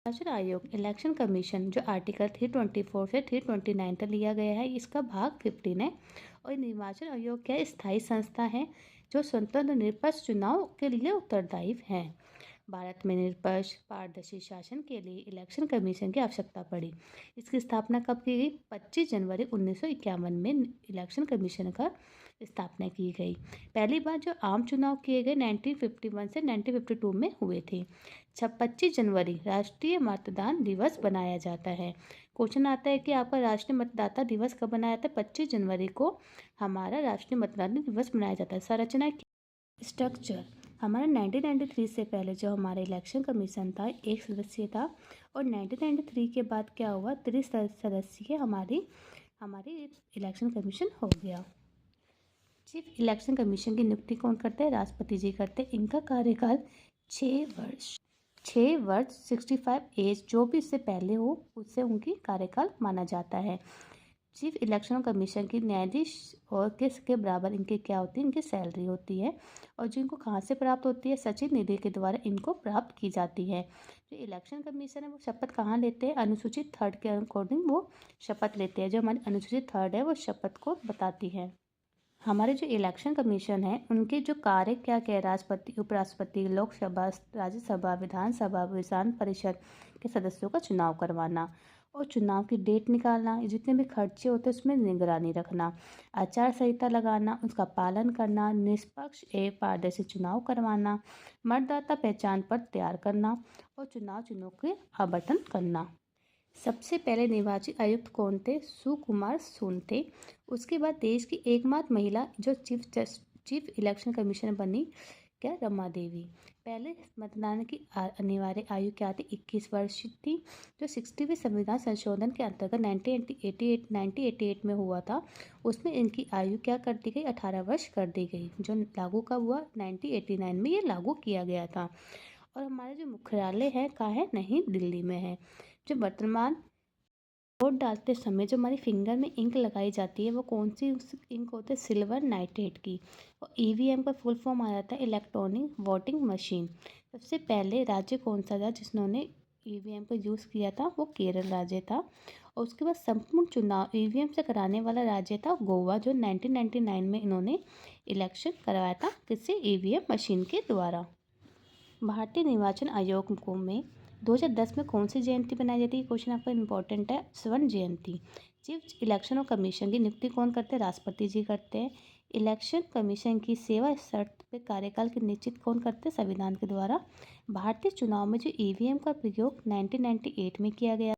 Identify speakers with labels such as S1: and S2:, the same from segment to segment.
S1: निर्वाचन आयोग election commission जो आर्टिकल 324 से 329 तक लिया गया है, इसका भाग 15 है। और निर्वाचन आयोग क्या स्थायी संस्था है जो स्वतंत्र निष्पक्ष चुनाव के लिए उत्तरदायी है। भारत में निष्पक्ष पारदर्शी शासन के लिए इलेक्शन कमीशन की आवश्यकता पड़ी। इसकी स्थापना कब की गई? 25 जनवरी 1951 में इलेक्शन कमीशन का स्थापना की गई। पहली बार जो आम चुनाव किए गए 1951 से 1952 में हुए थे। 25 जनवरी राष्ट्रीय मतदान दिवस बनाया जाता है। क्वेश्चन आता है कि आपका राष्ट्रीय मतदाता दिवस कब बनाया जाता है? 25 जनवरी को हमारा राष्ट्रीय मतदान दिवस मनाया जाता है। संरचना स्ट्रक्चर हमारा 1993 से पहले जो हमारा इलेक्शन कमीशन था एक सदस्यीय था, और 1993 के बाद क्या हुआ, त्रिसदस्यीय हमारी इलेक्शन कमीशन हो गया। चीफ इलेक्शन कमीशन की नियुक्ति कौन करते हैं? राष्ट्रपति जी करते हैं। इनका कार्यकाल 6 वर्ष 65 एज जो भी इससे पहले हो उससे उनकी कार्यकाल माना जाता है। चीफ इलेक्शन कमीशन की न्यायाधीश और के बराबर इनके क्या होती है? इनकी सैलरी होती है। और जो इनको कहाँ से प्राप्त होती है? सचिव निधि के द्वारा इनको प्राप्त की जाती है। जो इलेक्शन कमीशन है वो शपथ कहाँ लेते हैं? अनुसूचित 3 के अकॉर्डिंग वो शपथ लेते हैं। जो हमारी अनुसूचित 3 है वो शपथ को बताती है। हमारे जो इलेक्शन कमीशन है उनके जो कार्य क्या क्या है? राष्ट्रपति, उपराष्ट्रपति, लोकसभा, राज्यसभा, विधानसभा, विधान परिषद के सदस्यों का चुनाव करवाना और चुनाव की डेट निकालना, जितने भी खर्चे होते हैं उसमें निगरानी रखना, आचार संहिता लगाना, उसका पालन करना, निष्पक्ष एवं पारदर्शी चुनाव करवाना, मतदाता पहचान पत्र तैयार करना और चुनाव चिन्हों के आवंटन करना। सबसे पहले निर्वाचित आयुक्त कौन थे? सुकुमार सोन थे। उसके बाद देश की एकमात्र महिला जो चीफ इलेक्शन कमिश्नर बनी क्या? रमा देवी। पहले मतदान की अनिवार्य आयु क्या थी? 21 वर्ष थी। जो 60वीं संविधान संशोधन के अंतर्गत 1988 में हुआ था उसमें इनकी आयु क्या कर दी गई? 18 वर्ष कर दी गई। जो लागू कब हुआ? 1989 में ये लागू किया गया था। और हमारा जो मुख्यालय है कहाँ है? नई दिल्ली में है। जो वर्तमान वोट डालते समय जो हमारी फिंगर में इंक लगाई जाती है वो कौन सी इंक होती है? सिल्वर नाइट्रेट की। और ईवीएम का फुल फॉर्म आ जाता है इलेक्ट्रॉनिक वोटिंग मशीन। सबसे पहले राज्य कौन सा था जिन्होंने ईवीएम का यूज़ किया था? वो केरल राज्य था। और उसके बाद संपूर्ण चुनाव ईवीएम से कराने वाला राज्य था गोवा, जो 1999 में इन्होंने इलेक्शन करवाया था किससे? ईवीएम मशीन के द्वारा। भारतीय निर्वाचन आयोग को में 2010 में कौन सी जयंती बनाई जाती है? क्वेश्चन आपका इंपॉर्टेंट है, स्वर्ण जयंती। चीफ इलेक्शन और कमीशन की नियुक्ति कौन करते हैं? राष्ट्रपति जी करते हैं। इलेक्शन कमीशन की सेवा शर्त पे कार्यकाल की निश्चित कौन करते हैं? संविधान के द्वारा। भारतीय चुनाव में जो ईवीएम का प्रयोग 1998 में किया गया।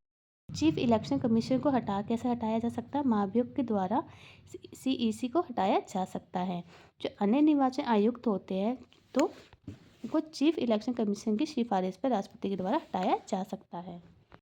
S1: चीफ इलेक्शन कमीशन को कैसे हटाया जा सकता है? महाभियोग के द्वारा सीईसी को हटाया जा सकता है। जो अन्य निर्वाचन आयुक्त होते हैं तो को चीफ इलेक्शन कमीशन की सिफारिश पर राष्ट्रपति के द्वारा हटाया जा सकता है।